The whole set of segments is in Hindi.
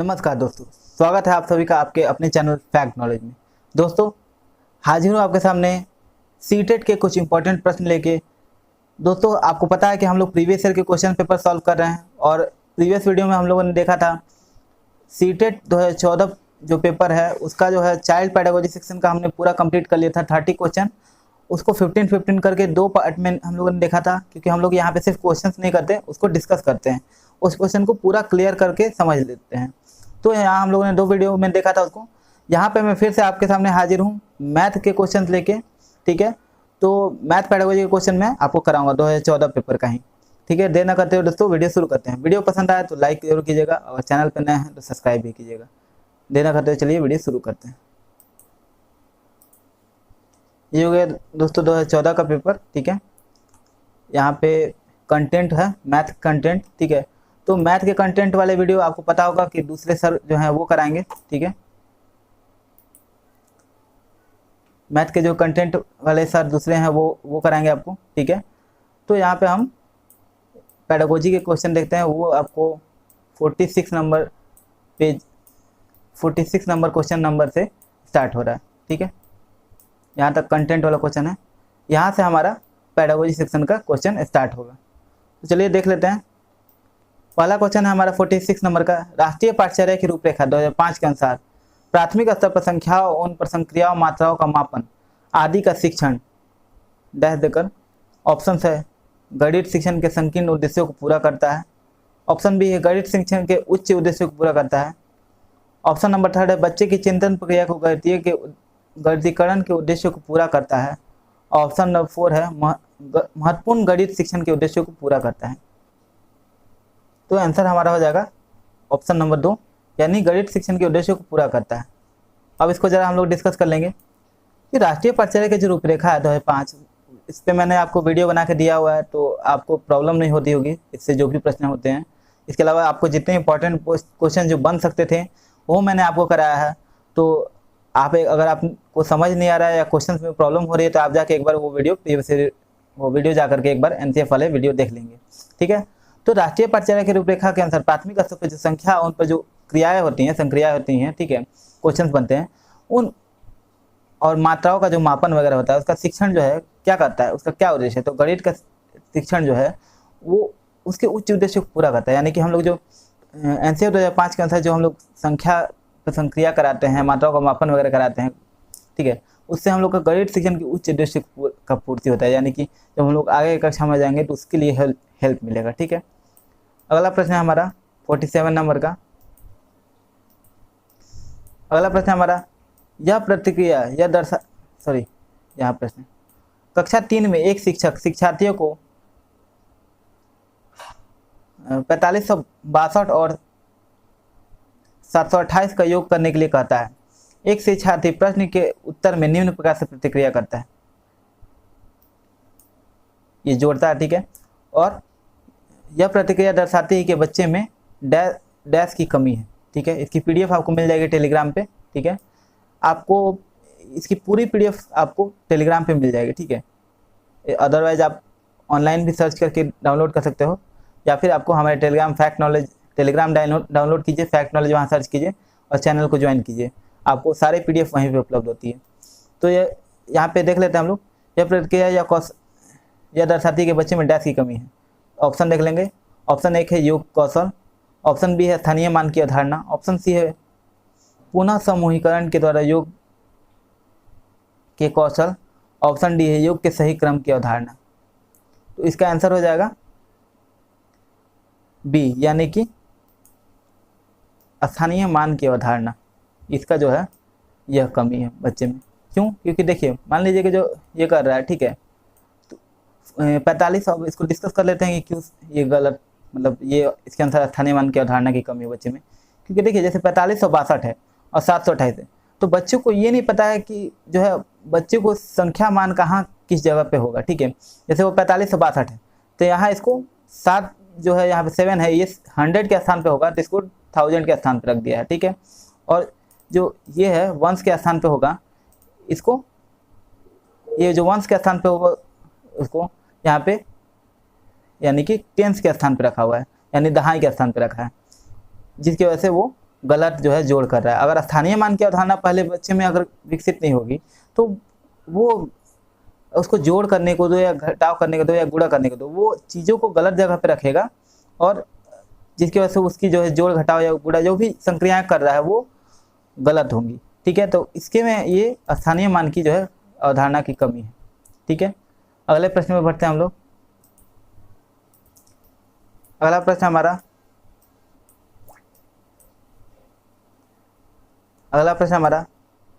नमस्कार दोस्तों, स्वागत है आप सभी का आपके अपने चैनल फैक्ट नॉलेज में। दोस्तों, हाजिर हूँ आपके सामने सीटेट के कुछ इंपॉर्टेंट प्रश्न लेके। दोस्तों, आपको पता है कि हम लोग प्रीवियस ईयर के क्वेश्चन पेपर सॉल्व कर रहे हैं और प्रीवियस वीडियो में हम लोगों ने देखा था सीटेट 2014 जो पेपर है उसका जो है चाइल्ड पैडागोजी सेक्शन का हमने पूरा कंप्लीट कर लिया था 30 क्वेश्चन। उसको 15-15 करके 2 पार्ट में हम लोगों ने देखा था, क्योंकि हम लोग यहाँ पे सिर्फ क्वेश्चंस नहीं करते, उसको डिस्कस करते हैं, उस क्वेश्चन को पूरा क्लियर करके समझ लेते हैं। तो यहाँ हम लोगों ने 2 वीडियो में देखा था उसको। यहाँ पे मैं फिर से आपके सामने हाजिर हूँ मैथ के क्वेश्चन लेके। ठीक है, तो मैथ पैडागोजी के क्वेश्चन मैं आपको कराऊंगा 2014 पेपर का ही। ठीक है, देर न करते हुए दोस्तों वीडियो शुरू करते हैं। वीडियो पसंद आए तो लाइक जरूर कीजिएगा और चैनल पर नए हैं तो सब्सक्राइब भी कीजिएगा। देर न करते हुए चलिए वीडियो शुरू करते हैं। ये हो गया दोस्तों 2014 का पेपर। ठीक है, यहाँ पे कंटेंट है मैथ कंटेंट। ठीक है, तो मैथ के कंटेंट वाले वीडियो आपको पता होगा कि दूसरे सर जो हैं वो कराएंगे। ठीक है, मैथ के जो कंटेंट वाले सर दूसरे हैं वो कराएंगे आपको। ठीक है, तो यहाँ पे हम पैडागोजी के क्वेश्चन देखते हैं। वो आपको 46 number page 46 number question number से स्टार्ट हो रहा है। ठीक है, यहाँ तक कंटेंट वाला क्वेश्चन है। यहाँ से हमारा पैडागोजी सेक्शन का क्वेश्चन स्टार्ट होगा। तो चलिए देख लेते हैं। पहला क्वेश्चन है हमारा 46 नंबर का। राष्ट्रीय पाठ्यचर्या की रूपरेखा 2005 के अनुसार प्राथमिक स्तर पर संख्याओं उन पर संक्रियाओं मात्राओं का मापन आदि का शिक्षण डैश देकर ऑप्शन है गणित शिक्षण के संकीर्ण उद्देश्यों को पूरा करता है। ऑप्शन बी है गणित शिक्षण के उच्च उद्देश्यों को पूरा करता है। ऑप्शन नंबर 3 है बच्चे की चिंतन प्रक्रिया को गणितीकरण के उद्देश्यों को पूरा करता है। ऑप्शन नंबर 4 है महत्वपूर्ण गणित शिक्षण के उद्देश्यों को पूरा करता है। तो आंसर हमारा हो जाएगा ऑप्शन नंबर 2, यानी गणित शिक्षण के उद्देश्यों को पूरा करता है। अब इसको जरा हम लोग डिस्कस कर लेंगे कि राष्ट्रीय पाठ्यचर्या की जो रूपरेखा है 2005, इस पर मैंने आपको वीडियो बना के दिया हुआ है, तो आपको प्रॉब्लम नहीं होती होगी इससे जो भी प्रश्न होते हैं। इसके अलावा आपको जितने इंपॉर्टेंट क्वेश्चन जो बन सकते थे वो मैंने आपको कराया है। तो आप अगर आपको समझ नहीं आ रहा है या क्वेश्चन में प्रॉब्लम हो रही है तो आप जाके एक बार वो वीडियो जा करके एक बार एनसीएफ वाले वीडियो देख लेंगे। ठीक है, तो राष्ट्रीय पाठ्यचर्या की रूपरेखा के अनुसार प्राथमिक स्तर पर जो संख्या उन पर जो क्रियाएं होती हैं संक्रियाएं होती हैं, ठीक है, क्वेश्चन बनते हैं उन और मात्राओं का जो मापन वगैरह होता है उसका शिक्षण जो है क्या करता है, उसका क्या उद्देश्य है। तो गणित का शिक्षण जो है वो उसके उच्च उद्देश्य को पूरा करता है। यानी कि हम लोग जो एनसीएफ 2005 के अनुसार जो हम लोग संख्या पर संक्रिया कराते हैं, मात्राओं का मापन वगैरह कराते हैं, ठीक है, उससे हम लोग का गणित शिक्षण के उच्च उद्देश्य का पूर्ति होता है। यानी कि जब हम लोग आगे कक्षा में जाएंगे तो उसके लिए हेल्प मिलेगा। ठीक है, अगला प्रश्न है हमारा 47 नंबर का। अगला प्रश्न हमारा यह प्रतिक्रिया यहाँ प्रश्न कक्षा 3 में एक शिक्षक शिक्षार्थियों को 4562 और 728 का योग करने के लिए कहता है। एक शिक्षार्थी प्रश्न के उत्तर में निम्न प्रकार से प्रतिक्रिया करता है, ये जोड़ता है। ठीक है, और यह प्रतिक्रिया दर्शाती है कि बच्चे में डैश की कमी है। ठीक है, इसकी पीडीएफ आपको मिल जाएगी टेलीग्राम पे। ठीक है, आपको इसकी पूरी पीडीएफ आपको टेलीग्राम पे मिल जाएगी। ठीक है, अदरवाइज आप ऑनलाइन भी सर्च करके डाउनलोड कर सकते हो, या फिर आपको हमारे Telegram fact knowledge Telegram download कीजिए, फैक्ट नॉलेज वहाँ सर्च कीजिए और चैनल को ज्वाइन कीजिए, आपको सारे पीडीएफ वहीं पे उपलब्ध होती है। तो ये यहाँ पे देख लेते हैं हम लोग। यह प्रतिक्रिया यह दर्शाती है कि बच्चे में डैश की कमी है। ऑप्शन देख लेंगे। ऑप्शन 1 है योग कौशल। ऑप्शन बी है स्थानीय मान की अवधारणा। ऑप्शन सी है पुनः समूहीकरण के द्वारा योग के कौशल। ऑप्शन डी है योग के सही क्रम की अवधारणा। तो इसका आंसर हो जाएगा बी, यानी कि स्थानीय मान की अवधारणा। इसका जो है यह कमी है बच्चे में। क्यों? क्योंकि देखिए मान लीजिए कि जो ये कर रहा है, ठीक है, तो 45, अब इसको डिस्कस कर लेते हैं कि क्यों ये गलत, मतलब ये इसके अनुसार स्थानीय मान की अवधारणा की कमी है बच्चे में। क्योंकि देखिए जैसे 4562 है और 728 है, तो बच्चों को ये नहीं पता है कि जो है बच्चे को संख्या मान कहाँ किस जगह पे होगा। ठीक है, जैसे वो 4562 है तो यहाँ इसको 7 जो है यहाँ पे 7 है, ये 100 के स्थान पे होगा तो इसको 1000 के स्थान पे रख दिया है। ठीक है, और जो ये है वंश के स्थान पे होगा, इसको ये जो वंश के स्थान पे होगा उसको यहाँ पे यानी कि टेंस के स्थान पे रखा हुआ है, यानी दहाई के स्थान पे रखा है, जिसकी वजह से वो गलत जो है जोड़ कर रहा है। अगर स्थानीय मान की अवधारणा पहले बच्चे में अगर विकसित नहीं होगी तो वो उसको जोड़ करने को दो या घटाव करने को दो या गुणा करने को दो, वो चीज़ों को गलत जगह पे रखेगा और जिसकी वजह से उसकी जो है जोड़ घटाव या गुणा जो भी संक्रियाएं कर रहा है वो गलत होंगी। ठीक है, तो इसके में ये स्थानीय मान की जो है अवधारणा की कमी है। ठीक है, अगले प्रश्न में बढ़ते हैं हम लोग। अगला प्रश्न हमारा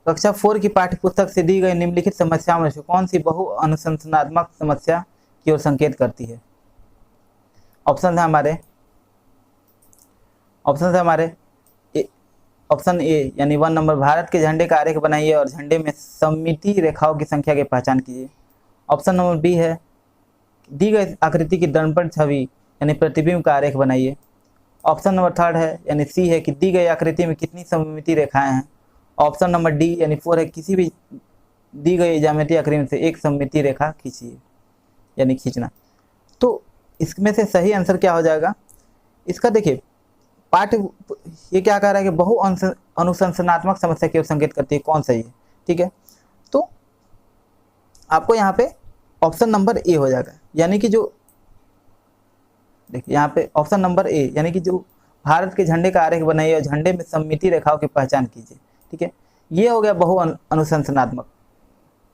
कक्षा 4 की पाठ्य पुस्तक से दी गई निम्नलिखित समस्याओं में से कौन सी बहु अनुसंधानात्मक समस्या की ओर संकेत करती है। ऑप्शन है हमारे ऑप्शन ए यानी 1 नंबर, भारत के झंडे का आरेख बनाइए और झंडे में सममिति रेखाओं की संख्या की पहचान कीजिए। ऑप्शन नंबर बी है, दी गई आकृति की दर्पण छवि यानी प्रतिबिंब का आरेख बनाइए। ऑप्शन नंबर 3 है यानी सी है कि दी गई आकृति में कितनी सममिति रेखाएं हैं। ऑप्शन नंबर डी यानी 4 है, किसी भी दी गई ज्यामितीय आकृति से एक सममिति रेखा खींचिए यानी खींचना। तो इसमें से सही आंसर क्या हो जाएगा इसका? देखिए पाठ्य ये क्या कह रहा है कि बहु अनुसंधानात्मक समस्या की ओर संकेत करती है, कौन सही है। ठीक है, तो आपको यहाँ पे ऑप्शन नंबर ए हो जाएगा, यानी कि जो देखिए यहाँ पे ऑप्शन नंबर ए यानी कि जो भारत के झंडे का आरेख बनाइए और झंडे में सममिति रेखाओं की पहचान कीजिए। ठीक है, ये हो गया बहु अनुसंधानात्मक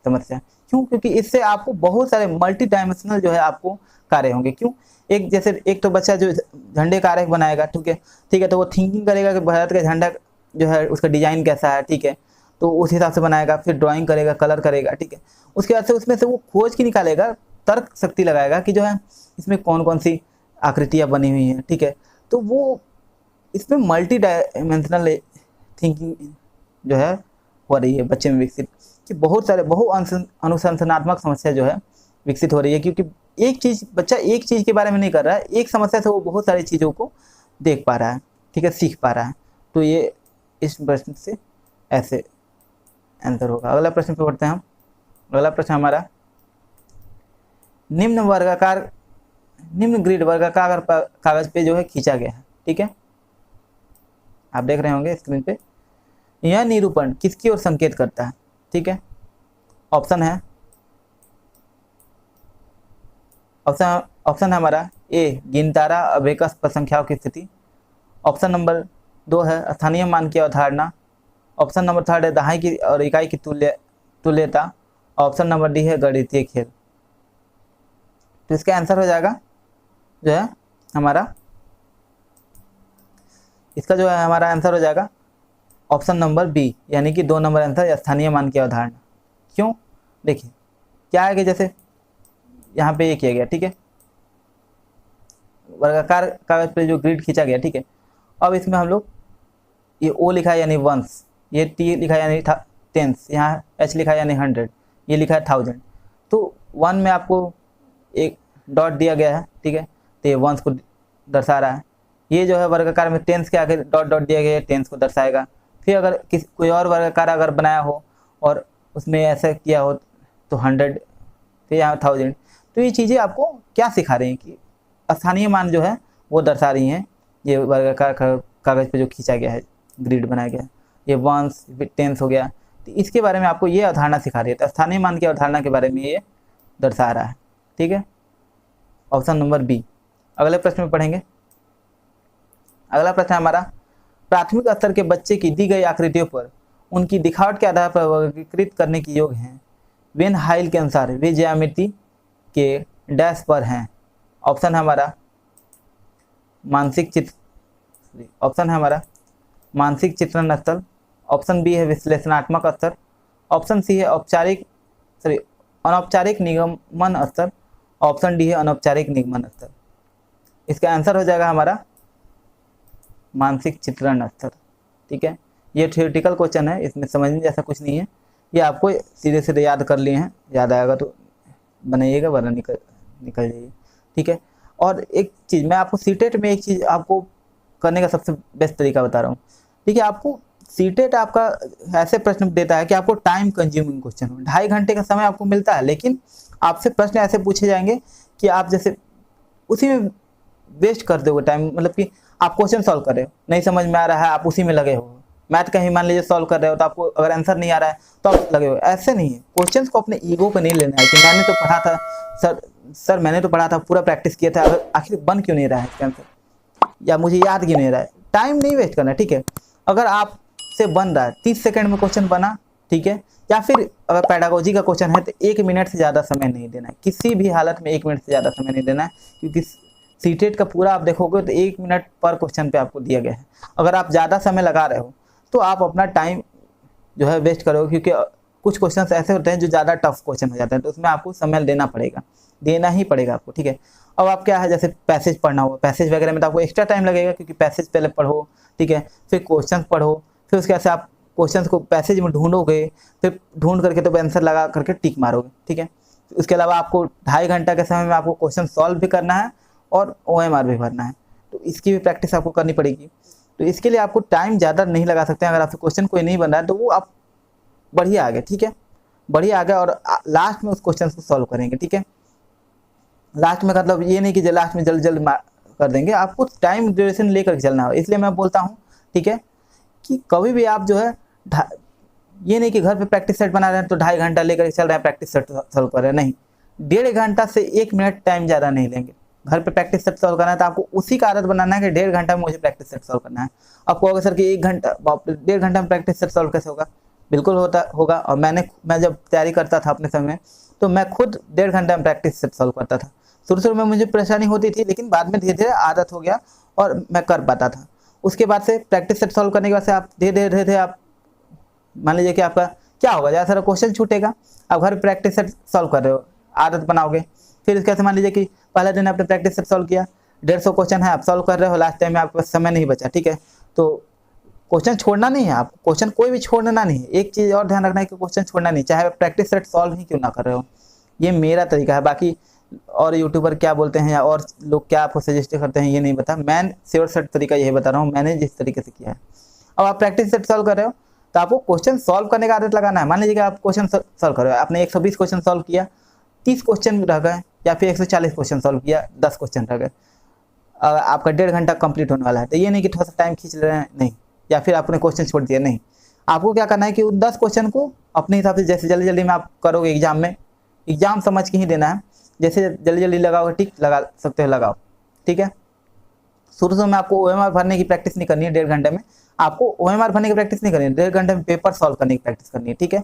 समस्या। क्यों? क्योंकि इससे आपको बहुत सारे मल्टी डायमेंशनल जो है आपको कार्य होंगे। क्यों? एक तो बच्चा जो झंडे का आरेख बनाएगा, ठीक है, तो वो थिंकिंग करेगा कि भारत का झंडा जो है उसका डिजाइन कैसा है। ठीक है, तो उस हिसाब से बनाएगा, फिर ड्राइंग करेगा, कलर करेगा। ठीक है, उसके बाद से उसमें से वो खोज की निकालेगा, तर्क शक्ति लगाएगा कि जो है इसमें कौन कौन सी आकृतियाँ बनी हुई हैं। ठीक है, तो वो इसमें मल्टी डायमेंशनल थिंकिंग जो है हो रही है बच्चे में विकसित, कि बहुत सारे बहु अनुसंधानात्मक समस्या जो है विकसित हो रही है। क्योंकि बच्चा एक चीज़ के बारे में नहीं कर रहा है, एक समस्या से वो बहुत सारी चीज़ों को देख पा रहा है। ठीक है, सीख पा रहा है। तो ये इस प्रश्न से ऐसे आंसर होगा। अगला प्रश्न पे बढ़ते हैं हम। अगला प्रश्न हमारा, निम्न ग्रिड वर्गाकार कागज पे जो है खींचा गया है। ठीक है, आप देख रहे होंगे स्क्रीन पे। यह निरूपण किसकी ओर संकेत करता है? ठीक है, ऑप्शन है हमारा ए, गिनतारा अबेकस पर संख्याओं की स्थिति। ऑप्शन नंबर 2 है स्थानीय मान की अवधारणा। ऑप्शन नंबर 3 है दहाई की और इकाई की तुल्यता। ऑप्शन नंबर डी है गणितीय खेल। तो इसका आंसर हो जाएगा जो है हमारा, इसका जो है हमारा आंसर हो जाएगा ऑप्शन नंबर बी, यानी कि 2 नंबर आंसर, स्थानीय मान की अवधारणा। क्यों? देखिए क्या है कि जैसे यहाँ पे ये किया गया। ठीक है, वर्गाकार कागज पे जो ग्रिड खींचा गया। ठीक है, अब इसमें हम लोग ये ओ लिखा है यानी वंस, ये टी लिखा है यानी टेंस, यहाँ एच लिखा है यानी 100, ये लिखा है 1000। तो 1 में आपको एक डॉट दिया गया है। ठीक है, तो ये वंस को दर्शा रहा है। ये जो है वर्गाकार में टेंस के आगे डॉट डॉट दिया गया है, टेंस को दर्शाएगा। फिर अगर कोई और वर्गाकार अगर बनाया हो और उसमें ऐसा किया हो तो 100, फिर यहाँ 1000। तो ये चीज़ें आपको क्या सिखा रही हैं कि स्थानीय मान जो है वो दर्शा रही हैं। ये वर्गाकार कागज पे जो खींचा गया है, ग्रिड बनाया गया है, ये वंस टेंस हो गया। तो इसके बारे में आपको ये अवधारणा सिखा रही है। तो स्थानीय मान की अवधारणा के बारे में ये दर्शा रहा है। ठीक है, ऑप्शन नंबर बी। अगले प्रश्न में पढ़ेंगे। अगला प्रश्न हमारा, प्राथमिक स्तर के बच्चे की दी गई आकृतियों पर उनकी दिखावट के आधार पर वर्गीकृत करने के योग्य हैं। वेन हाइल के अनुसार वे ज्यामिति के डैश पर हैं। ऑप्शन है हमारा मानसिक चित्रण स्तर। ऑप्शन बी है विश्लेषणात्मक स्तर। ऑप्शन सी है अनौपचारिक निगमन स्तर। ऑप्शन डी है अनौपचारिक निगमन स्तर। इसका आंसर हो जाएगा हमारा मानसिक चित्रण स्तर। ठीक है, ये थियोरेटिकल क्वेश्चन है, इसमें समझने जैसा कुछ नहीं है। ये आपको सीधे सीधे याद कर लिए हैं, याद आएगा तो बनाइएगा, वरना निकल जाइए। ठीक है, और एक चीज़ मैं आपको सीटेट में एक चीज़ आपको करने का सबसे बेस्ट तरीका बता रहा हूँ। ठीक है, आपको सीटेट आपका ऐसे प्रश्न देता है कि आपको टाइम कंज्यूमिंग क्वेश्चन हो, 2.5 घंटे का समय आपको मिलता है, लेकिन आपसे प्रश्न ऐसे पूछे जाएंगे कि आप जैसे उसी में वेस्ट कर दोगे टाइम। मतलब कि आप क्वेश्चन सॉल्व कर रहे हो, नहीं समझ में आ रहा है, आप उसी में लगे हो। मैथ का ही मान लीजिए सॉल्व कर रहे हो, तो आपको अगर आंसर नहीं आ रहा है तो आप लगे हो। ऐसे नहीं है, क्वेश्चंस को अपने ईगो पे नहीं लेना है कि मैंने तो पढ़ा था सर मैंने तो पढ़ा था, पूरा प्रैक्टिस किया था, अगर आखिर बन क्यों नहीं रहा है इसका आंसर, या मुझे याद क्यों नहीं रहा है। टाइम नहीं वेस्ट करना, ठीक है। अगर आप से बन रहा है 30 सेकंड में क्वेश्चन बना, ठीक है, या फिर अगर पेडागोजी का क्वेश्चन है तो 1 मिनट से ज़्यादा समय नहीं देना है, किसी भी हालत में 1 मिनट से ज़्यादा समय नहीं देना है, क्योंकि सीटेट का पूरा आप देखोगे तो 1 मिनट पर क्वेश्चन पे आपको दिया गया है। अगर आप ज़्यादा समय लगा रहे हो तो आप अपना टाइम जो है वेस्ट करोगे, क्योंकि कुछ क्वेश्चन ऐसे होते हैं जो ज़्यादा टफ क्वेश्चन हो जाते हैं, तो उसमें आपको समय देना ही पड़ेगा आपको, ठीक है। अब आप क्या है, जैसे पैसेज पढ़ना हो, पैसेज वगैरह में तो आपको एक्स्ट्रा टाइम लगेगा, क्योंकि पैसेज पहले पढ़ो, ठीक है, फिर क्वेश्चन पढ़ो, फिर उसके बाद से आप क्वेश्चन को पैसेज में ढूंढोगे, फिर ढूंढ करके तो आंसर लगा करके टिक मारोगे, ठीक है। उसके अलावा आपको 2.5 घंटा के समय में आपको क्वेश्चन सॉल्व भी करना है और OMR भी भरना है, तो इसकी भी प्रैक्टिस आपको करनी पड़ेगी। तो इसके लिए आपको टाइम ज़्यादा नहीं लगा सकते। अगर आपसे क्वेश्चन कोई नहीं बन रहा है तो वो आप बढ़िया आ गए, ठीक है, बढ़िया आ गए, और लास्ट में उस क्वेश्चन को सॉल्व करेंगे, ठीक है। लास्ट में मतलब ये नहीं कि लास्ट में जल्द कर देंगे, आपको टाइम ड्यूरेशन लेकर चलना है। इसलिए मैं बोलता हूँ, ठीक है, कि कभी भी आप जो है ये नहीं कि घर पे प्रैक्टिस सेट बना रहे हैं तो 2.5 घंटा लेकर चल रहे हैं, प्रैक्टिस सेट सॉल्व कर रहे हैं, नहीं, 1.5 घंटा से 1 मिनट टाइम ज़्यादा नहीं लेंगे। घर पे प्रैक्टिस सेट सॉल्व करना है तो आपको उसी का आदत बनाना है कि 1.5 घंटा में मुझे प्रैक्टिस सेट सॉल्व करना है। आपको अगर सर कि 1 घंटा 1.5 घंटा में प्रैक्टिस सेट सॉल्व कैसे होगा, बिल्कुल होगा। और मैं जब तैयारी करता था अपने समय तो मैं खुद 1.5 घंटा में प्रैक्टिस सेट सॉल्व करता था। शुरू में मुझे परेशानी होती थी, लेकिन बाद में धीरे धीरे आदत हो गया और मैं कर पाता था। उसके बाद से प्रैक्टिस सेट सॉल्व करने के बाद से आप धीरे धीरे आप मान लीजिए कि आपका क्या होगा, ज़्यादा सारा क्वेश्चन छूटेगा। आप घर प्रैक्टिस सेट सॉल्व कर रहे हो, आदत बनाओगे, फिर इसके मान लीजिए कि पहले दिन आपने प्रैक्टिस सेट सॉल्व किया, 150 क्वेश्चन है, आप सॉल्व कर रहे हो, लास्ट टाइम में आपके पास समय नहीं बचा, ठीक है, तो क्वेश्चन छोड़ना नहीं है, आप क्वेश्चन कोई भी छोड़ना नहीं है। एक चीज़ और ध्यान रखना है कि क्वेश्चन छोड़ना नहीं, चाहे आप प्रैक्टिस सेट सॉल्व ही क्यों ना कर रहे हो। ये मेरा तरीका है, बाकी और यूट्यूबर क्या बोलते हैं या और लोग क्या आपको सजेस्ट करते हैं ये नहीं बता, मैं श्योर सेट तरीका यही बता रहा हूँ, मैंने जिस तरीके से किया है। अब आप प्रैक्टिस सेट सॉल्व कर रहे हो तो आपको क्वेश्चन सॉल्व करने का आदत लगाना है। मान लीजिए कि आप क्वेश्चन सॉल्व कर रहे हो, आपने 120 क्वेश्चन सॉल्व किया, 30 क्वेश्चन रह गए, या फिर 140 क्वेश्चन सॉल्व किया, 10 क्वेश्चन रह गए, आपका 1.5 घंटा कंप्लीट होने वाला है, तो ये नहीं कि थोड़ा सा टाइम खींच ले रहे हैं, नहीं, या फिर आपने क्वेश्चन छोड़ दिया, नहीं। आपको क्या करना है कि उन 10 क्वेश्चन को अपने हिसाब से जैसे जल्दी जल्दी में आप करोगे, एग्जाम में एग्जाम समझ के ही देना है, जैसे जल्दी जल्दी लगाओगे, टिक लगा सकते हो, लगाओ, ठीक है। शुरू में आपको OMR भरने की प्रैक्टिस नहीं करनी है 1.5 घंटे में, आपको OMR भरने की प्रैक्टिस नहीं करनी है, 1.5 घंटे में पेपर सॉल्व करने की प्रैक्टिस करनी है, ठीक है।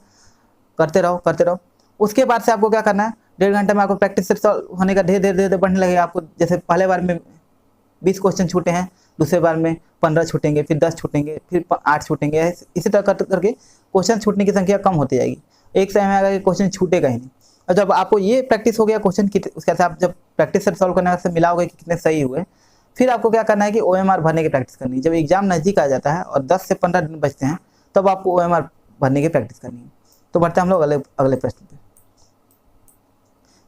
करते रहो। उसके बाद से आपको क्या करना है, 1.5 घंटे में आपको प्रैक्टिस सेट सॉल्व होने का धीरे धीरे बढ़ने लगेगा। आपको जैसे पहले बार में 20 क्वेश्चन छूटे हैं, दूसरे बार में 15 छूटेंगे, फिर 10 छूटेंगे, फिर 8 छूटेंगे, इसी तरह करके क्वेश्चन छूटने की संख्या कम होती जाएगी। एक समय आएगा कि क्वेश्चन छूटेगा ही नहीं। और जब आपको ये प्रैक्टिस हो गया क्वेश्चन की, उसके बाद आप जब प्रैक्टिस सेट सॉल्व करने से मिलाओगे कि कितने सही हुए, फिर आपको क्या करना है कि OMR भरने की प्रैक्टिस करनी है। जब एग्जाम नज़दीक आ जाता है और 10 से 15 दिन बचते हैं, तब आपको OMR भरने की प्रैक्टिस करनी है। तो बढ़ते हैं हम लोग अगले प्रश्न पे।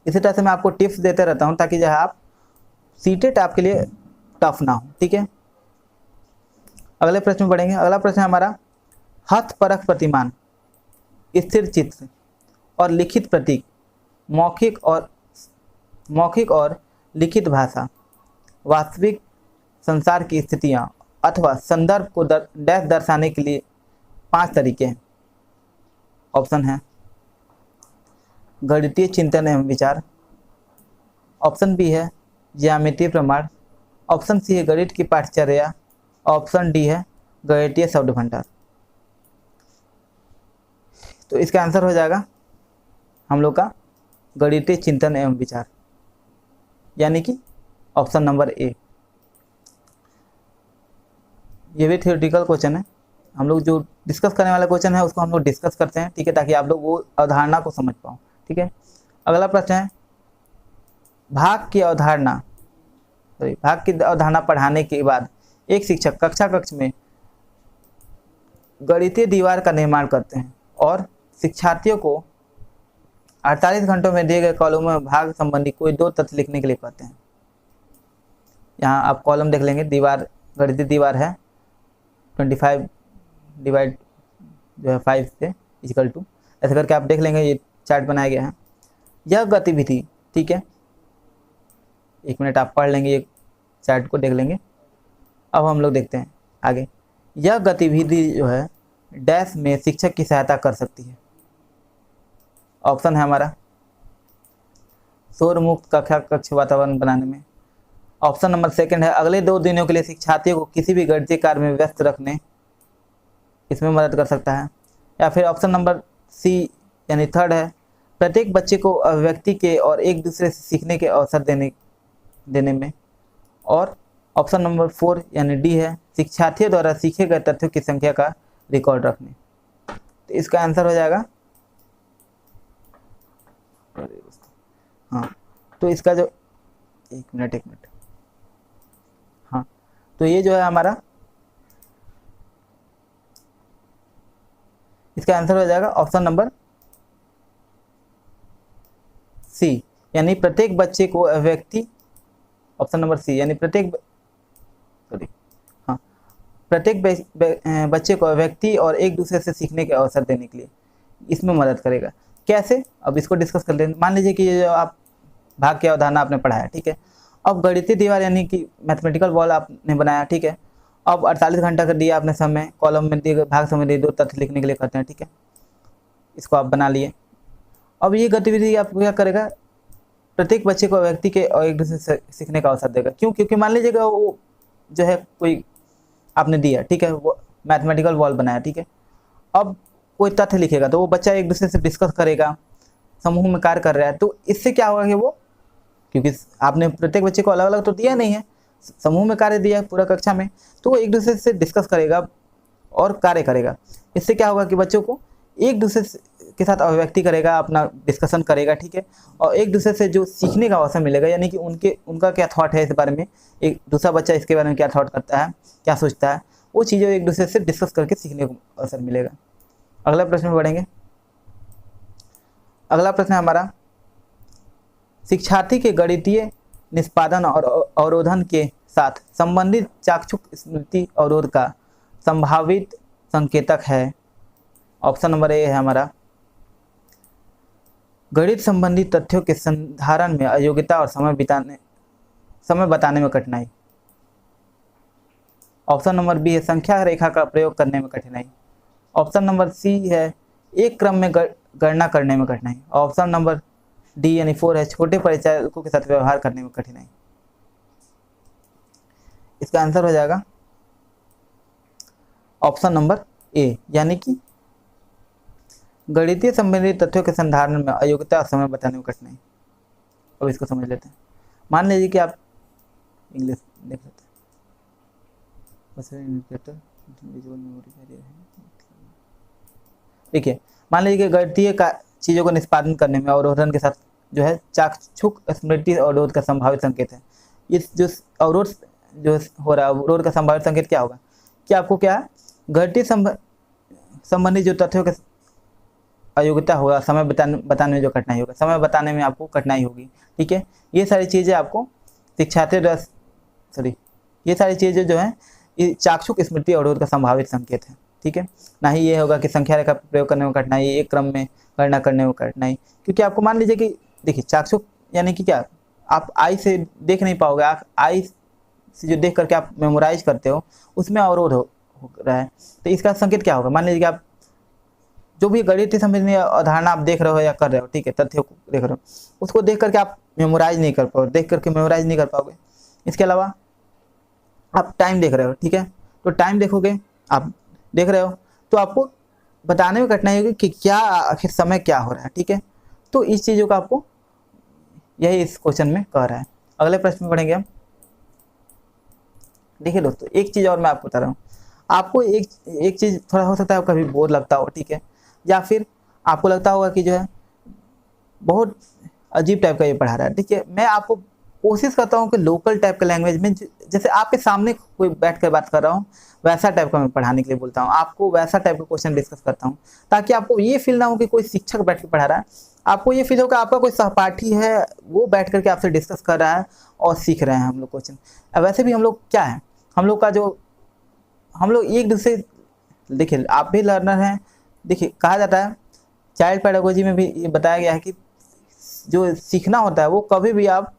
इसी तरह से मैं आपको टिप्स देते रहता हूँ ताकि जो है आप सीटेट आपके लिए टफ ना हो, ठीक है। अगले प्रश्न में पढ़ेंगे। अगला प्रश्न है हमारा, हस्तपरक प्रतिमान, स्थिर चित्र और लिखित प्रतीक, मौखिक और लिखित भाषा, वास्तविक संसार की स्थितियाँ अथवा संदर्भ को डैश दर्शाने के लिए 5 तरीके हैं। ऑप्शन है गणितीय चिंतन एवं विचार, ऑप्शन बी है ज्यामितीय प्रमाण, ऑप्शन सी है गणित की पाठचर्या, ऑप्शन डी है गणितीय शब्द भंडार। तो इसका आंसर हो जाएगा हम लोग का गणितीय चिंतन एवं विचार, यानी कि ऑप्शन नंबर ए। ये भी थियोरेटिकल क्वेश्चन है, हम लोग जो डिस्कस करने वाला क्वेश्चन है उसको हम लोग डिस्कस करते हैं, ठीक है, ताकि आप लोग वो अवधारणा को समझ पाओ, ठीक है। अगला प्रश्न है, भाग की अवधारणा पढ़ाने के बाद एक शिक्षक कक्ष में गणितीय दीवार का निर्माण करते हैं और शिक्षार्थियों को 48 घंटों में दिए गए कॉलम में भाग संबंधी कोई 2 तथ्य लिखने के लिए कहते हैं। यहाँ आप कॉलम देख लेंगे, दीवार गणितीय दीवार है, 25 डिवाइड जो है 5 से इक्वल टू, ऐसे करके आप देख लेंगे, ये चार्ट बनाया गया है। यह गतिविधि, ठीक है, 1 मिनट आप पढ़ लेंगे, ये चार्ट को देख लेंगे। अब हम लोग देखते हैं आगे। यह गतिविधि जो है डैश में शिक्षक की सहायता कर सकती है। ऑप्शन है हमारा शोर मुक्त कक्षा कक्ष वातावरण बनाने में। ऑप्शन नंबर सेकंड है अगले 2 दिनों के लिए शिक्षार्थियों को किसी भी गणितीय कार्य में व्यस्त रखने, इसमें मदद कर सकता है। या फिर ऑप्शन नंबर सी यानी थर्ड है प्रत्येक बच्चे को अभिव्यक्ति के और एक दूसरे से सीखने के अवसर देने में। और ऑप्शन नंबर 4 यानी डी है शिक्षार्थियों द्वारा सीखे गए तथ्यों की संख्या का रिकॉर्ड रखने। तो इसका आंसर हो जाएगा, हाँ तो इसका जो एक मिनट, हाँ तो ये जो है हमारा, इसका आंसर हो जाएगा ऑप्शन नंबर सी यानी प्रत्येक बच्चे को अभिव्यक्ति, ऑप्शन नंबर सी यानी प्रत्येक बच्चे को अभिव्यक्ति और एक दूसरे से सीखने के अवसर देने के लिए इसमें मदद करेगा। कैसे, अब इसको डिस्कस कर लेंगे। मान लीजिए कि ये जो आप भाग की अवधारणा आपने पढ़ा है, ठीक है। अब गणितीय दीवार यानी कि मैथमेटिकल वॉल आपने बनाया, ठीक है। अब 48 घंटा कर दिया आपने समय, कॉलम में दिए भाग समय दिए, 2 तथ्य लिखने के लिए कहते हैं, ठीक है। इसको आप बना लिए। अब ये गतिविधि आपको क्या करेगा, प्रत्येक बच्चे को व्यक्ति के और एक दूसरे से सीखने का अवसर देगा। क्यों, क्योंकि मान लीजिएगा वो जो है कोई आपने दिया, ठीक है, वो मैथमेटिकल वॉल बनाया, ठीक है। अब कोई तथ्य लिखेगा तो वो बच्चा एक दूसरे से डिस्कस करेगा, समूह में कार्य कर रहा है, तो इससे क्या होगा कि वो, क्योंकि आपने प्रत्येक बच्चे को अलग अलग तो दिया नहीं है, समूह में कार्य दिया है पूरा कक्षा में, तो वो एक दूसरे से डिस्कस करेगा और कार्य करेगा। इससे क्या होगा कि बच्चों को एक दूसरे के साथ अभिव्यक्ति करेगा, अपना डिस्कशन करेगा, ठीक है, और एक दूसरे से जो सीखने का अवसर मिलेगा, यानी कि उनका क्या थॉट है इस बारे में, एक दूसरा बच्चा इसके बारे में क्या थॉट करता है, क्या सोचता है, वो चीज़ें एक दूसरे से डिस्कस करके सीखने को अवसर मिलेगा। अगला प्रश्न में बढ़ेंगे। अगला प्रश्न है हमारा शिक्षार्थी के गणितीय निष्पादन और अवरोधन के साथ संबंधित चाक्षुष स्मृति अवरोध का संभावित संकेतक है। ऑप्शन नंबर ए है हमारा गणित संबंधी तथ्यों के संधारण में अयोग्यता और समय बताने में कठिनाई। ऑप्शन नंबर बी है संख्या रेखा का प्रयोग करने में कठिनाई। ऑप्शन नंबर सी है एक क्रम में गणना करने में कठिनाई। ऑप्शन नंबर डी यानी 4 है छोटे परिचालकों के साथ व्यवहार करने में कठिनाई। इसका आंसर हो जाएगा ऑप्शन नंबर ए यानी कि गणितीय संबंधी तथ्यों के संधारण में अयोग्यता और समय बताने में कठिनाई। अब इसको समझ लेते हैं। मान लीजिए कि आप इंग्लिश देख लेते हैं। देखिए मान लीजिए कि गणितीय का चीज़ों को निष्पादन करने में अवरोधन के साथ जो है चाक्षुष स्मृति अवरोध का संभावित संकेत है। इस जो अवरोध जो हो रहा है अवरोध का संभावित संकेत क्या होगा कि आपको क्या गणितीय संबंधी जो तथ्यों के अयोग्यता होगा, समय बताने में जो कठिनाई होगा, समय बताने में आपको कठिनाई होगी, ठीक है। ये सारी चीज़ें आपको ये सारी चीज़ें जो है ये चाक्षुष स्मृति अवरोध का संभावित संकेत है, ठीक है। ना ही ये होगा कि संख्या रेखा प्रयोग करने में कठिनाई, एक क्रम में गणना करने में कठिनाई, क्योंकि आपको मान लीजिए कि देखिए चाक्षुष यानी कि क्या, आप आई से देख नहीं पाओगे, आप आई से जो देख करके आप मेमोराइज करते हो उसमें अवरोध हो रहा है। तो इसका संकेत क्या होगा, मान लीजिए कि आप जो भी गणितीय संबंधी अवधारणा आप देख रहे हो या कर रहे हो, ठीक है, तथ्यों को देख रहे हो, उसको देख करके आप मेमोराइज नहीं कर पाओगे, देख करके मेमोराइज नहीं कर पाओगे। इसके अलावा आप टाइम देख रहे हो, ठीक है, तो टाइम देखोगे, आप देख रहे हो तो आपको बताने में कठिनाई होगी कि क्या आखिर समय क्या हो रहा है, ठीक है। तो इस चीज़ों का आपको यही इस क्वेश्चन में कह रहा है। अगले प्रश्न में पढ़ेंगे हम। देखिए दोस्तों एक चीज़ और मैं आपको बता रहा हूँ, आपको एक चीज़ थोड़ा हो सकता है कभी बोर लगता हो, ठीक है, या फिर आपको लगता होगा कि जो है बहुत अजीब टाइप का ये पढ़ा रहा है, ठीक है। मैं आपको कोशिश करता हूँ कि लोकल टाइप का लैंग्वेज में, जैसे आपके सामने कोई बैठ कर बात कर रहा हूँ वैसा टाइप का मैं पढ़ाने के लिए बोलता हूँ, आपको वैसा टाइप का क्वेश्चन डिस्कस करता हूँ, ताकि आपको ये फील ना हो कि कोई शिक्षक बैठ कर पढ़ा रहा है, आपको ये फील हो कि आपका कोई सहपाठी है वो बैठ करके आपसे डिस्कस कर रहा है और सीख रहे हैं हम लोग क्वेश्चन। वैसे भी हम लोग क्या है, हम लोग का जो हम लोग एक दूसरे, देखिए आप भी लर्नर हैं, देखिए कहा जाता है चाइल्ड पेडागोजी में भी ये बताया गया है कि जो सीखना होता है वो कभी भी आप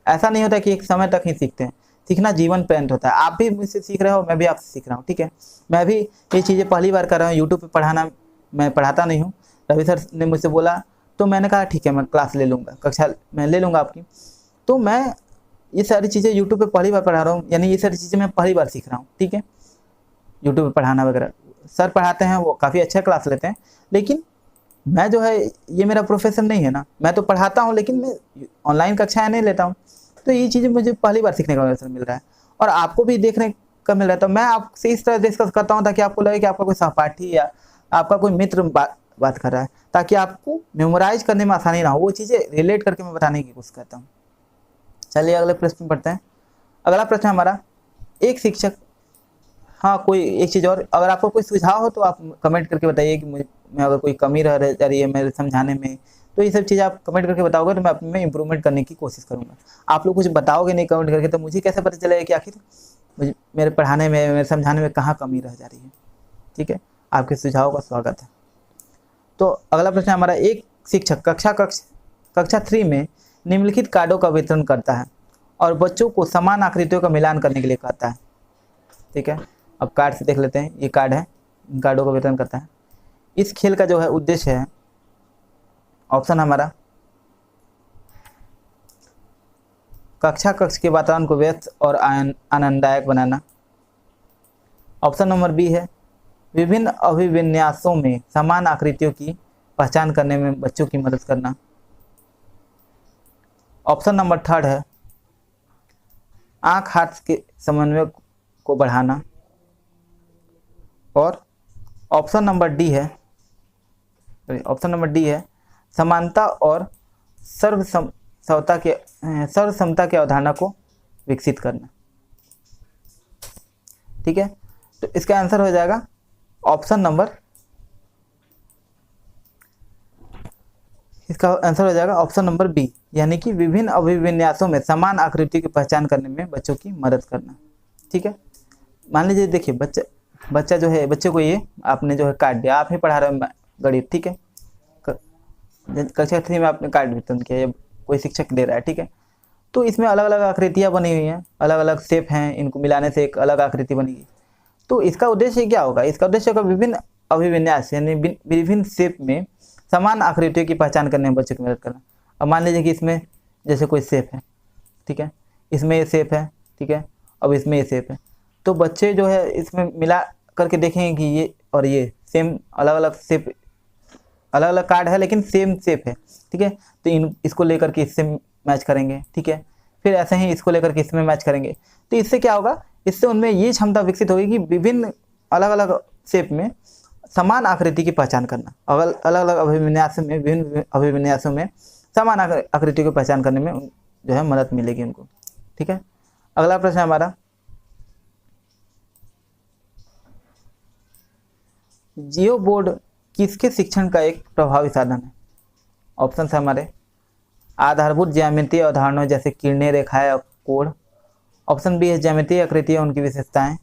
ऐसा नहीं होता कि एक समय तक ही सीखते हैं, सीखना जीवन पर्यंत होता है। आप भी मुझसे सीख रहे हो, मैं भी आपसे सीख रहा हूँ, ठीक है। मैं भी ये चीज़ें पहली बार कर रहा हूँ, यूट्यूब पे पढ़ाना मैं पढ़ाता नहीं हूँ। रवि सर ने मुझसे बोला तो मैंने कहा ठीक है, मैं क्लास ले लूँगा, कक्षा मैं ले लूँगा आपकी। तो मैं ये सारी चीज़ें यूट्यूब पे पहली बार पढ़ा रहा हूँ, यानी ये सारी चीज़ें मैं पहली बार सीख रहा हूँ, ठीक है। यूट्यूब पे पढ़ाना वगैरह सर पढ़ाते हैं, वो काफ़ी अच्छा क्लास लेते हैं, लेकिन मैं जो है ये मेरा प्रोफेशन नहीं है ना। मैं तो पढ़ाता हूँ लेकिन मैं ऑनलाइन कक्षाएं नहीं लेता हूँ। तो ये चीज़ें मुझे पहली बार सीखने का अवसर मिल रहा है और आपको भी देखने का मिल रहा है। तो मैं आपसे इस तरह डिस्कस करता हूँ ताकि आपको लगे कि आपका कोई सहपाठी या आपका कोई मित्र बात कर रहा है, ताकि आपको मेमोराइज करने में आसानी ना हो। वो चीज़ें रिलेट करके मैं बताने की कोशिश करता हूँ। चलिए अगले प्रश्न पढ़ते हैं। अगला प्रश्न हमारा, एक शिक्षक, हाँ कोई एक चीज़ और, अगर आपको कोई सुझाव हो तो आप कमेंट करके बताइए कि मुझे मैं अगर कोई कमी रह रही है मेरे समझाने में, तो ये सब चीज़ आप कमेंट करके बताओगे तो मैं अपने में इंप्रूवमेंट करने की कोशिश करूँगा। आप लोग कुछ बताओगे नहीं कमेंट करके तो मुझे कैसे पता चलेगा कि आखिर मुझे मेरे पढ़ाने में, मेरे समझाने में कहाँ कमी रह जा रही है, ठीक है। आपके सुझाव का स्वागत है। तो अगला प्रश्न हमारा, एक शिक्षक कक्षा 3 में निम्नलिखित कार्डों का वितरण करता है और बच्चों को समान आकृतियों का मिलान करने के लिए कहता है, ठीक है। अब कार्ड से देख लेते हैं, ये कार्ड है, इन कार्डों का वितरण करता है। इस खेल का जो है उद्देश्य है, ऑप्शन हमारा कक्ष के वातावरण को व्यस्त और आनंददायक बनाना। ऑप्शन नंबर बी है विभिन्न अभिविन्यासों में समान आकृतियों की पहचान करने में बच्चों की मदद करना। ऑप्शन नंबर थर्ड है आँख हाथ के समन्वय को बढ़ाना। और ऑप्शन नंबर डी है समानता और सर्वसमता के अवधारणा को विकसित करना, ठीक है। तो इसका आंसर हो जाएगा ऑप्शन नंबर बी, यानी कि विभिन्न अभिविन्यासों में समान आकृति की पहचान करने में बच्चों की मदद करना, ठीक है। मान लीजिए देखिए बच्चा जो है, बच्चे को ये आपने जो है कार्ड दिया, आप ही पढ़ा रहे हो गणित, ठीक है। कक्षा 3 में आपने कार्ड वितरण किया या कोई शिक्षक दे रहा है, ठीक है। तो इसमें अलग अलग आकृतियाँ बनी हुई हैं, अलग अलग शेप हैं, इनको मिलाने से एक अलग आकृति बनेगी। तो इसका उद्देश्य क्या होगा? इसका उद्देश्य होगा विभिन्न अभिविन्यास यानी विभिन्न शेप में समान आकृतियों की पहचान करने में बच्चों की मदद करना। अब मान लीजिए कि इसमें जैसे कोई शेप है, ठीक है, इसमें ये शेप है, ठीक है, अब इसमें ये शेप है, तो बच्चे जो है इसमें मिला करके देखेंगे कि ये और ये सेम अलग अलग शेप, अलग अलग कार्ड है लेकिन सेम शेप है, ठीक है। तो इसको लेकर के इससे मैच करेंगे, ठीक है, फिर ऐसे ही इसको लेकर के इसमें मैच करेंगे। तो इससे क्या होगा? इससे उनमें ये क्षमता विकसित होगी कि विभिन्न अलग अलग शेप में समान आकृति की पहचान करना, अलग अलग अभिविन्यास में, विभिन्न अभिविन्यासों में समान आकृति की पहचान करने में जो है मदद मिलेगी उनको, ठीक है। अगला प्रश्न हमारा, जियो बोर्ड किसके शिक्षण का एक प्रभावी साधन है? ऑप्शन है हमारे आधारभूत ज्यामितीय अवधारणाओं जैसे किरणें, रेखाएं और कोण। ऑप्शन बी है ज्यामितीय आकृतियां उनकी विशेषताएं।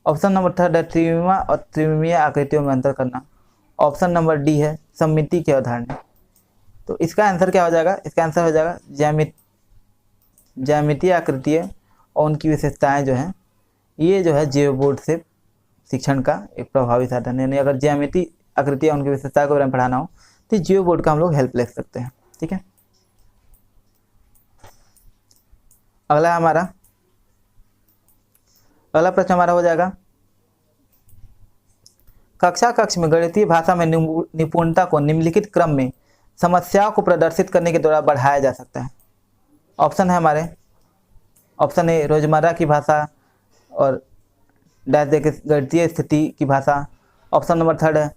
ऑप्शन नंबर थर्ड है त्रिविमा और त्रिविमीय आकृतियों में अंतर करना। ऑप्शन नंबर डी है सममिति की अवधारणा। तो इसका आंसर क्या हो जाएगा? इसका आंसर हो जाएगा ज्यामितीय आकृतियां और उनकी विशेषताएं जो हैं, ये जो है जियो बोर्ड से शिक्षण का एक प्रभावी साधन है। यानी अगर ज्यामितीय आकृतियां उनकी विशेषता के बारे में पढ़ाना हो तो जियो बोर्ड का हम लोग हेल्प ले सकते हैं, ठीक है। अगला प्रश्न हमारा हो जाएगा, कक्ष में गणितीय भाषा में निपुणता को निम्नलिखित क्रम में समस्याओं को प्रदर्शित करने के द्वारा बढ़ाया जा सकता है। ऑप्शन है हमारे, ऑप्शन ए रोजमर्रा की भाषा और डैश देके गणितीय स्थिति की भाषा। ऑप्शन नंबर थर्ड है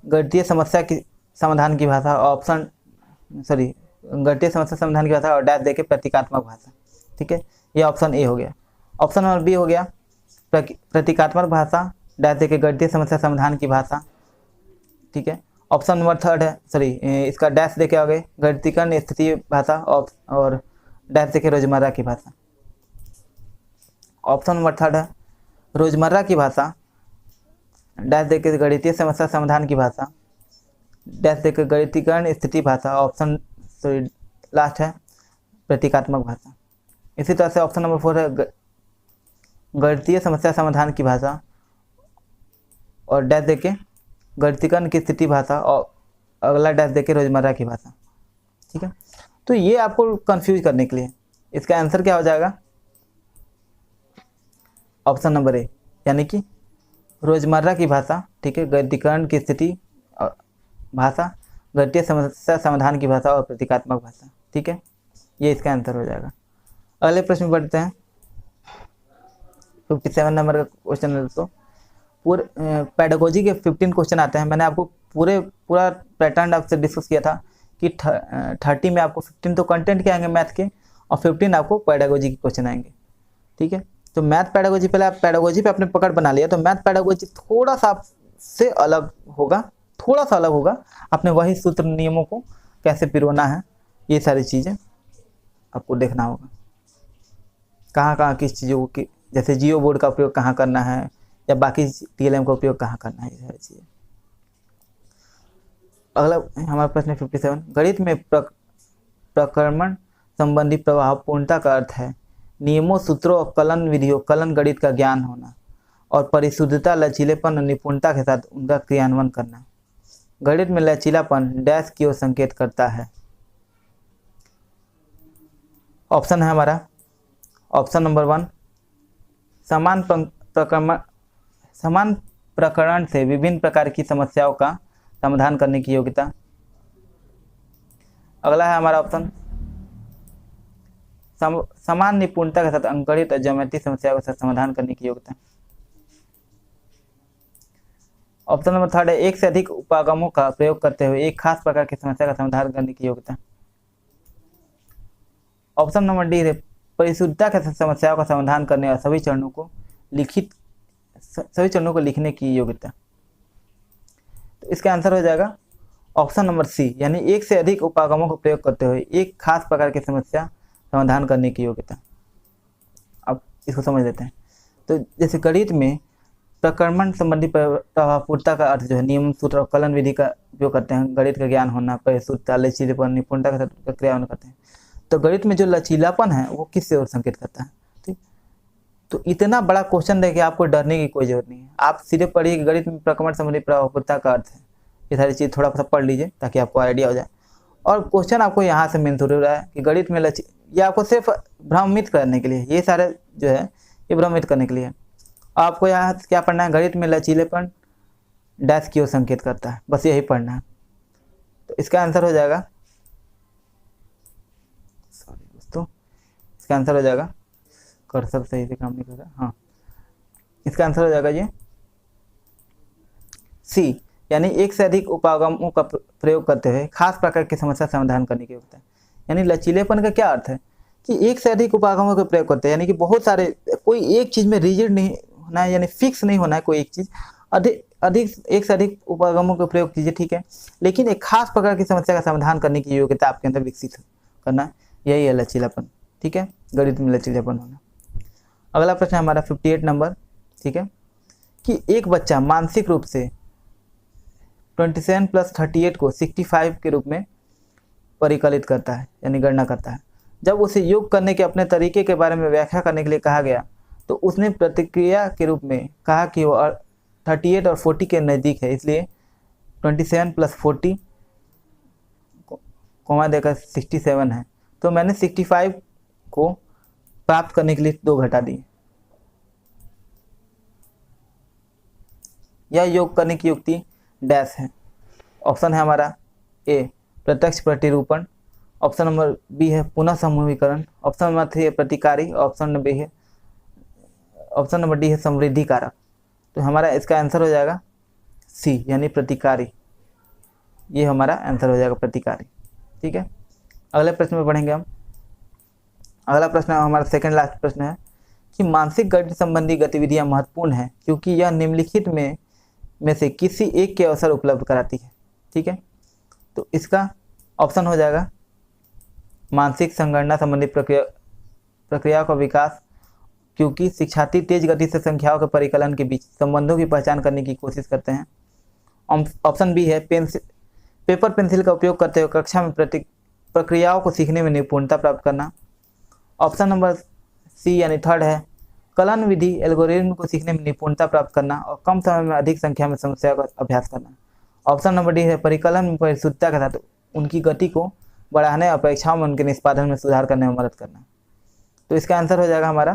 गणितीय समस्या की समाधान की भाषा। गणितीय समस्या समाधान की भाषा और डैश देके प्रतीकात्मक भाषा, ठीक है। ये ऑप्शन ए हो गया। ऑप्शन नंबर बी हो गया प्रतीकात्मक भाषा, डैश देके गणितीय समस्या समाधान की भाषा, ठीक है। ऑप्शन नंबर थर्ड है इसका डैश देके आ गए गणितीकरण स्थिति भाषा और डैश देके रोजमर्रा की भाषा। ऑप्शन नंबर थर्ड है रोजमर्रा की भाषा, डैश देके गणितीय समस्या समाधान की भाषा, डैश देके गणितीकरण स्थिति भाषा। ऑप्शन लास्ट है प्रतीकात्मक भाषा। इसी तरह से ऑप्शन नंबर 4 है गणितीय समस्या समाधान की भाषा, और डैश देके गणितीकरण की स्थिति भाषा, और अगला डैश देके रोजमर्रा की भाषा। ठीक है, तो ये आपको कंफ्यूज करने के लिए इसका आंसर क्या हो जाएगा, ऑप्शन नंबर ए, यानी कि रोजमर्रा की भाषा। ठीक है, गणितीकरण की स्थिति भाषा, गणितीय समस्या समाधान की भाषा और प्रतीकात्मक भाषा। ठीक है, ये इसका आंसर हो जाएगा। अगले प्रश्न में बढ़ते हैं। 57 नंबर का क्वेश्चन है दोस्तों। पूरे पेडागोजी के 15 क्वेश्चन आते हैं। मैंने आपको पूरा पैटर्न आपसे डिस्कस किया था कि 30 में आपको 15 तो कंटेंट के आएंगे मैथ के, और 15 आपको पेडागोजी के क्वेश्चन आएंगे। ठीक है, तो मैथ पेडागोजी, पहले आप पेडागोजी पे आपने पकड़ बना लिया, तो मैथ पेडागोजी थोड़ा सा आपसे अलग होगा, थोड़ा सा अलग होगा। आपने वही सूत्र नियमों को कैसे पिरोना है, ये सारी चीज़ें आपको देखना होगा। कहाँ कहाँ किस चीज़ों को, जैसे जियो बोर्ड का उपयोग कहाँ करना है, या बाकी टीएलएम का उपयोग कहाँ करना है, ये सारी चीज़ें। अगला हमारा प्रश्न है 57। गणित में प्रक्रमण संबंधी प्रभावपूर्णता का अर्थ है नियमों, सूत्रों और कलन विधियों, कलन गणित का ज्ञान होना, और परिशुद्धता, लचीलेपन और निपुणता के साथ उनका क्रियान्वयन करना। गणित में लचीलापन डैश की ओर संकेत करता है। ऑप्शन है हमारा ऑप्शन नंबर 1, समान प्रकरण से विभिन्न प्रकार की समस्याओं का समाधान करने की योग्यता। अगला है हमारा ऑप्शन समान निपुणता के साथ अंकगणित और ज्योमेट्री समस्याओं का समाधान करने की योग्यता। ऑप्शन नंबर 3 है एक से अधिक उपागमों का प्रयोग करते हुए एक खास प्रकार की समस्या का समाधान करने की योग्यता। ऑप्शन नंबर डी है परिशुद्धता के साथ समस्याओं का समाधान करने और सभी चरणों को लिखने की योग्यता। तो इसका आंसर हो जाएगा ऑप्शन नंबर सी, यानी एक से अधिक उपागमों का प्रयोग करते हुए एक खास प्रकार की समस्या समाधान करने की योग्यता। अब इसको समझ लेते हैं। तो जैसे गणित में प्रक्रमण संबंधी प्रभावपूर्णता का अर्थ जो है नियम, सूत्र और कलन विधि का उपयोग करते हैं। गणित का ज्ञान होना, परिशुद्धता, लचीलेपन, निपुणता के साथ क्रियान्वयन करते हैं। तो गणित में जो लचीलापन है वो किससे और संकेत करता है। ठीक, तो इतना बड़ा क्वेश्चन देके आपको डरने की कोई जरूरत नहीं है। आप सीधे पढ़िए कि गणित में प्रक्रमण संबंधी प्रभावपूर्णता का अर्थ है। ये सारी चीज़ थोड़ा सा पढ़ लीजिए ताकि आपको आइडिया हो जाए। और क्वेश्चन आपको यहाँ से मेन थोड़ी हो रहा है कि गणित में ये आपको सिर्फ भ्रमित करने के लिए, ये सारे जो है ये भ्रमित करने के लिए है। आपको यहाँ क्या पढ़ना है, गणित में लचीलेपन डैश की ओर संकेत करता है, बस यही पढ़ना है। तो इसका आंसर हो जाएगा, सॉरी दोस्तों, इसका आंसर हो जाएगा, कर्सर सही से काम नहीं कर रहा, हाँ, इसका आंसर हो जाएगा ये सी, यानी एक से अधिक उपागमों का प्रयोग करते हुए खास प्रकार की समस्या समाधान करने की योग्यता है। यानी लचीलेपन का क्या अर्थ है कि एक से अधिक उपागमों का प्रयोग करते हैं, यानी कि बहुत सारे, कोई एक चीज़ में रिजिड नहीं होना है, यानी फिक्स नहीं होना है कोई एक चीज़, एक से अधिक उपागमों का प्रयोग कीजिए, ठीक है, लेकिन एक खास प्रकार की समस्या का समाधान करने की योग्यता आपके अंदर विकसित करना, यही है लचीलापन। ठीक है, गणित में लचीलापन होना। अगला प्रश्न हमारा 58 नंबर, ठीक है, कि एक बच्चा मानसिक रूप से 27 + 38 को 65 के रूप में परिकलित करता है, यानी गणना करता है। जब उसे योग करने के अपने तरीके के बारे में व्याख्या करने के लिए कहा गया तो उसने प्रतिक्रिया के रूप में कहा कि वो 38 और 40 के नज़दीक है, इसलिए 27 + 40 कोमा देकर 67 है। तो मैंने 65 को प्राप्त करने के लिए 2 घटा दिए। यह योग करने की युक्ति डैश है। ऑप्शन है हमारा ए प्रत्यक्ष प्रतिरूपण, ऑप्शन नंबर बी है पुनः समूहीकरण, ऑप्शन नंबर 3 है प्रतिकारी, ऑप्शन नंबर डी है समृद्धि कारक। तो हमारा इसका आंसर हो जाएगा सी, यानी प्रतिकारी। ये हमारा आंसर हो जाएगा प्रतिकारी। ठीक है, अगले प्रश्न में पढ़ेंगे हम। अगला प्रश्न हमारा सेकंड लास्ट प्रश्न है कि मानसिक गणित संबंधी गतिविधियां महत्वपूर्ण हैं क्योंकि यह निम्नलिखित में से किसी एक के अवसर उपलब्ध कराती है। ठीक है, तो इसका ऑप्शन हो जाएगा मानसिक संगणना संबंधी प्रक्रिया का विकास, क्योंकि शिक्षार्थी तेज गति से संख्याओं के परिकलन के बीच संबंधों की पहचान करने की कोशिश करते हैं। ऑप्शन बी है पेपर पेंसिल का उपयोग करते हुए कक्षा में प्रक्रियाओं को सीखने में निपुणता प्राप्त करना। ऑप्शन नंबर सी यानी थर्ड है कलन विधि एल्गोरिथम को सीखने में निपुणता प्राप्त करना और कम समय में अधिक संख्या में समस्या का अभ्यास करना। ऑप्शन नंबर डी है परिकलन में परिशुद्धता के साथ उनकी गति को बढ़ाने और परीक्षाओं में उनके निष्पादन में सुधार करने में मदद करना। तो इसका आंसर हो जाएगा हमारा,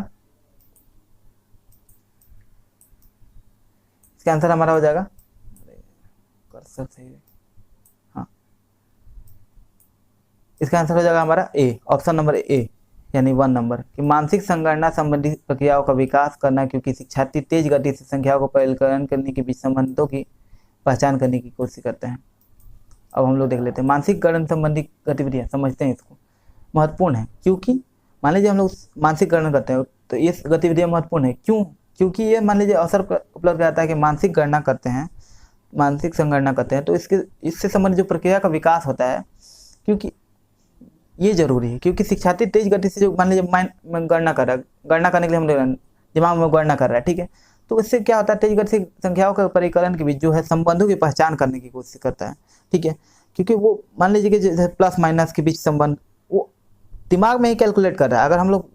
इसका आंसर हमारा हो जाएगा, कर्सर सही है, हाँ, इसका आंसर हो जाएगा हमारा ए, ऑप्शन नंबर ए यानी 1 नंबर कि मानसिक संगणना संबंधी प्रक्रियाओं का विकास करना, क्योंकि शिक्षार्थी तेज गति से संख्याओं को परिकलन करने के बीच संबंधों की पहचान करने की कोशिश करते हैं। अब हम लोग देख लेते हैं मानसिक गणन संबंधी गतिविधियां, समझते हैं इसको, महत्वपूर्ण है क्योंकि मान लीजिए हम लोग मानसिक गणना करते हैं तो ये गतिविधियां महत्वपूर्ण है। क्यों? क्योंकि ये मान लीजिए अवसर उपलब्ध कराता है कि मानसिक गणना करते हैं, मानसिक संगणना करते हैं तो इससे संबंधित जो प्रक्रिया का विकास होता है, क्योंकि ये जरूरी है, क्योंकि शिक्षार्थी तेज गति से जो मान लीजिए माइंड में गणना कर रहा है, गणना करने के लिए हम दिमाग में गणना कर रहा है, ठीक है, तो इससे क्या होता है तेज गति से संख्याओं के परिकलन के बीच जो है संबंधों की पहचान करने की कोशिश करता है, ठीक है, क्योंकि वो मान लीजिए कि जैसे प्लस माइनस के बीच संबंध वो दिमाग में ही कैलकुलेट कर रहा है। अगर हम लोग,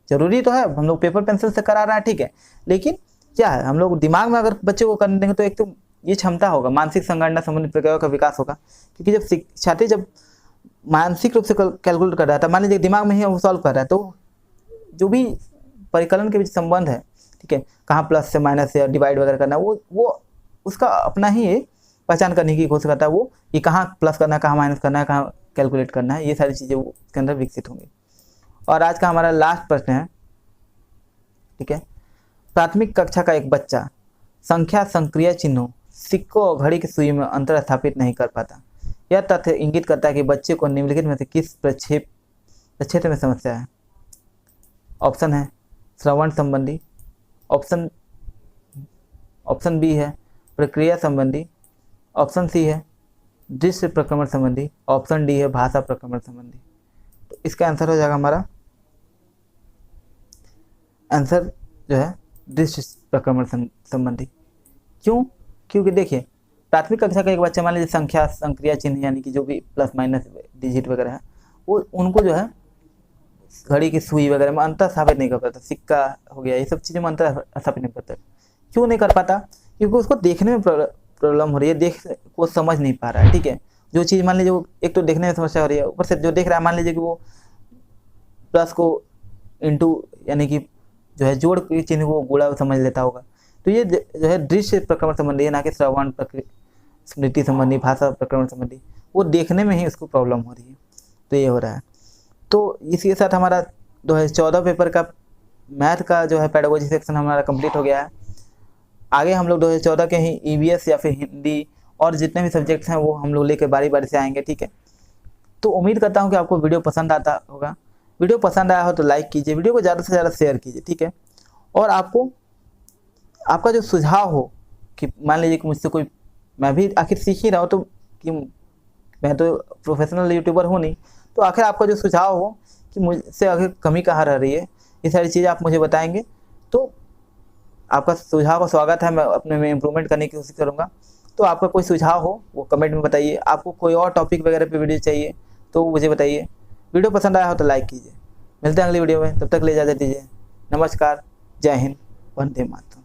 जरूरी तो है हम लोग पेपर पेंसिल से करा रहा है, ठीक है, लेकिन क्या है हम लोग दिमाग में अगर बच्चे को करने देंगे तो एक तो ये क्षमता होगा, मानसिक संगणना संबंधी प्रक्रियाओं का विकास होगा, क्योंकि जब शिक्षार्थी जब मानसिक रूप से कैलकुलेट कर रहा था, मान लीजिए दिमाग में ही वो सॉल्व कर रहा है, तो जो भी परिकलन के बीच संबंध है, ठीक है, कहाँ प्लस से माइनस से डिवाइड वगैरह करना, वो उसका अपना ही पहचान करने की कोशिश करता है, वो कि कहाँ प्लस करना है, कहाँ माइनस करना है, कहाँ कैलकुलेट करना है, ये सारी चीज़ें वो उसके अंदर विकसित होंगी। और आज का हमारा लास्ट प्रश्न है, ठीक है, प्राथमिक कक्षा का एक बच्चा संख्या संक्रिय चिन्हों, सिक्कों और घड़ी की सुई में अंतर स्थापित नहीं कर पाता। यह तथ्य इंगित करता है कि बच्चे को निम्नलिखित में से किस प्रक्षेत्र में समस्या है। ऑप्शन है श्रवण संबंधी, ऑप्शन बी है प्रक्रिया संबंधी, ऑप्शन सी है दृश्य प्रक्रमण संबंधी, ऑप्शन डी है भाषा प्रक्रमण संबंधी। तो इसका आंसर हो जाएगा हमारा आंसर जो है दृश्य प्रक्रमण संबंधी। क्यों? क्योंकि देखिए प्राथमिक कक्षा का एक बच्चा मान लीजिए संख्या संक्रिया चिन्ह यानी कि जो भी प्लस माइनस डिजिट वगैरह है वो उनको जो है घड़ी की सुई वगैरह में अंतर स्थापित नहीं कर पाता, सिक्का हो गया, ये सब चीज़ें में अंतर स्थापित नहीं करता। क्यों नहीं कर पाता? क्योंकि उसको देखने में प्रॉब्लम हो रही है, देख वो समझ नहीं पा रहा है, ठीक है, जो चीज़ मान लीजिए वो एक तो देखने में समस्या हो रही है, ऊपर से जो देख रहा है मान लीजिए कि वो प्लस को इंटू यानी कि जो है जोड़ के चिन्ह को गुणा समझ लेता होगा। तो ये जो है दृश्य प्रक्रमण संबंधी है, ना कि श्रवण स्मृति संबंधी, भाषा प्रक्रमण संबंधी, वो देखने में ही उसको प्रॉब्लम हो रही है, तो ये हो रहा है। तो इसी के साथ हमारा 2014 पेपर का मैथ का जो है पेडागोजी सेक्शन हमारा कंप्लीट हो गया है। आगे हम लोग 2014 के ही ईवीएस या फिर हिंदी और जितने भी सब्जेक्ट्स हैं वो हम लोग लेकर बारी बारी से आएंगे, ठीक है। तो उम्मीद करता हूँ कि आपको वीडियो पसंद आता होगा। वीडियो पसंद आया हो तो लाइक कीजिए, वीडियो को ज़्यादा से ज़्यादा शेयर कीजिए, ठीक है। और आपका जो सुझाव हो कि मान लीजिए कि मुझसे कोई, मैं भी आखिर सीख ही रहा हूँ, तो कि मैं तो प्रोफेशनल यूट्यूबर हूँ नहीं, तो आखिर आपका जो सुझाव हो कि मुझसे आखिर कमी कहाँ रह रही है, ये सारी चीज़ें आप मुझे बताएंगे तो आपका सुझाव का स्वागत है, मैं अपने में इम्प्रूवमेंट करने की कोशिश करूँगा। तो आपका कोई सुझाव हो वो कमेंट में बताइए। आपको कोई और टॉपिक वगैरह पे वीडियो चाहिए तो मुझे बताइए। वीडियो पसंद आया हो तो लाइक कीजिए। मिलते हैं अगली वीडियो में, तब तक ले इजाज़त दीजिए। नमस्कार, जय हिंद, वंदे मातरम।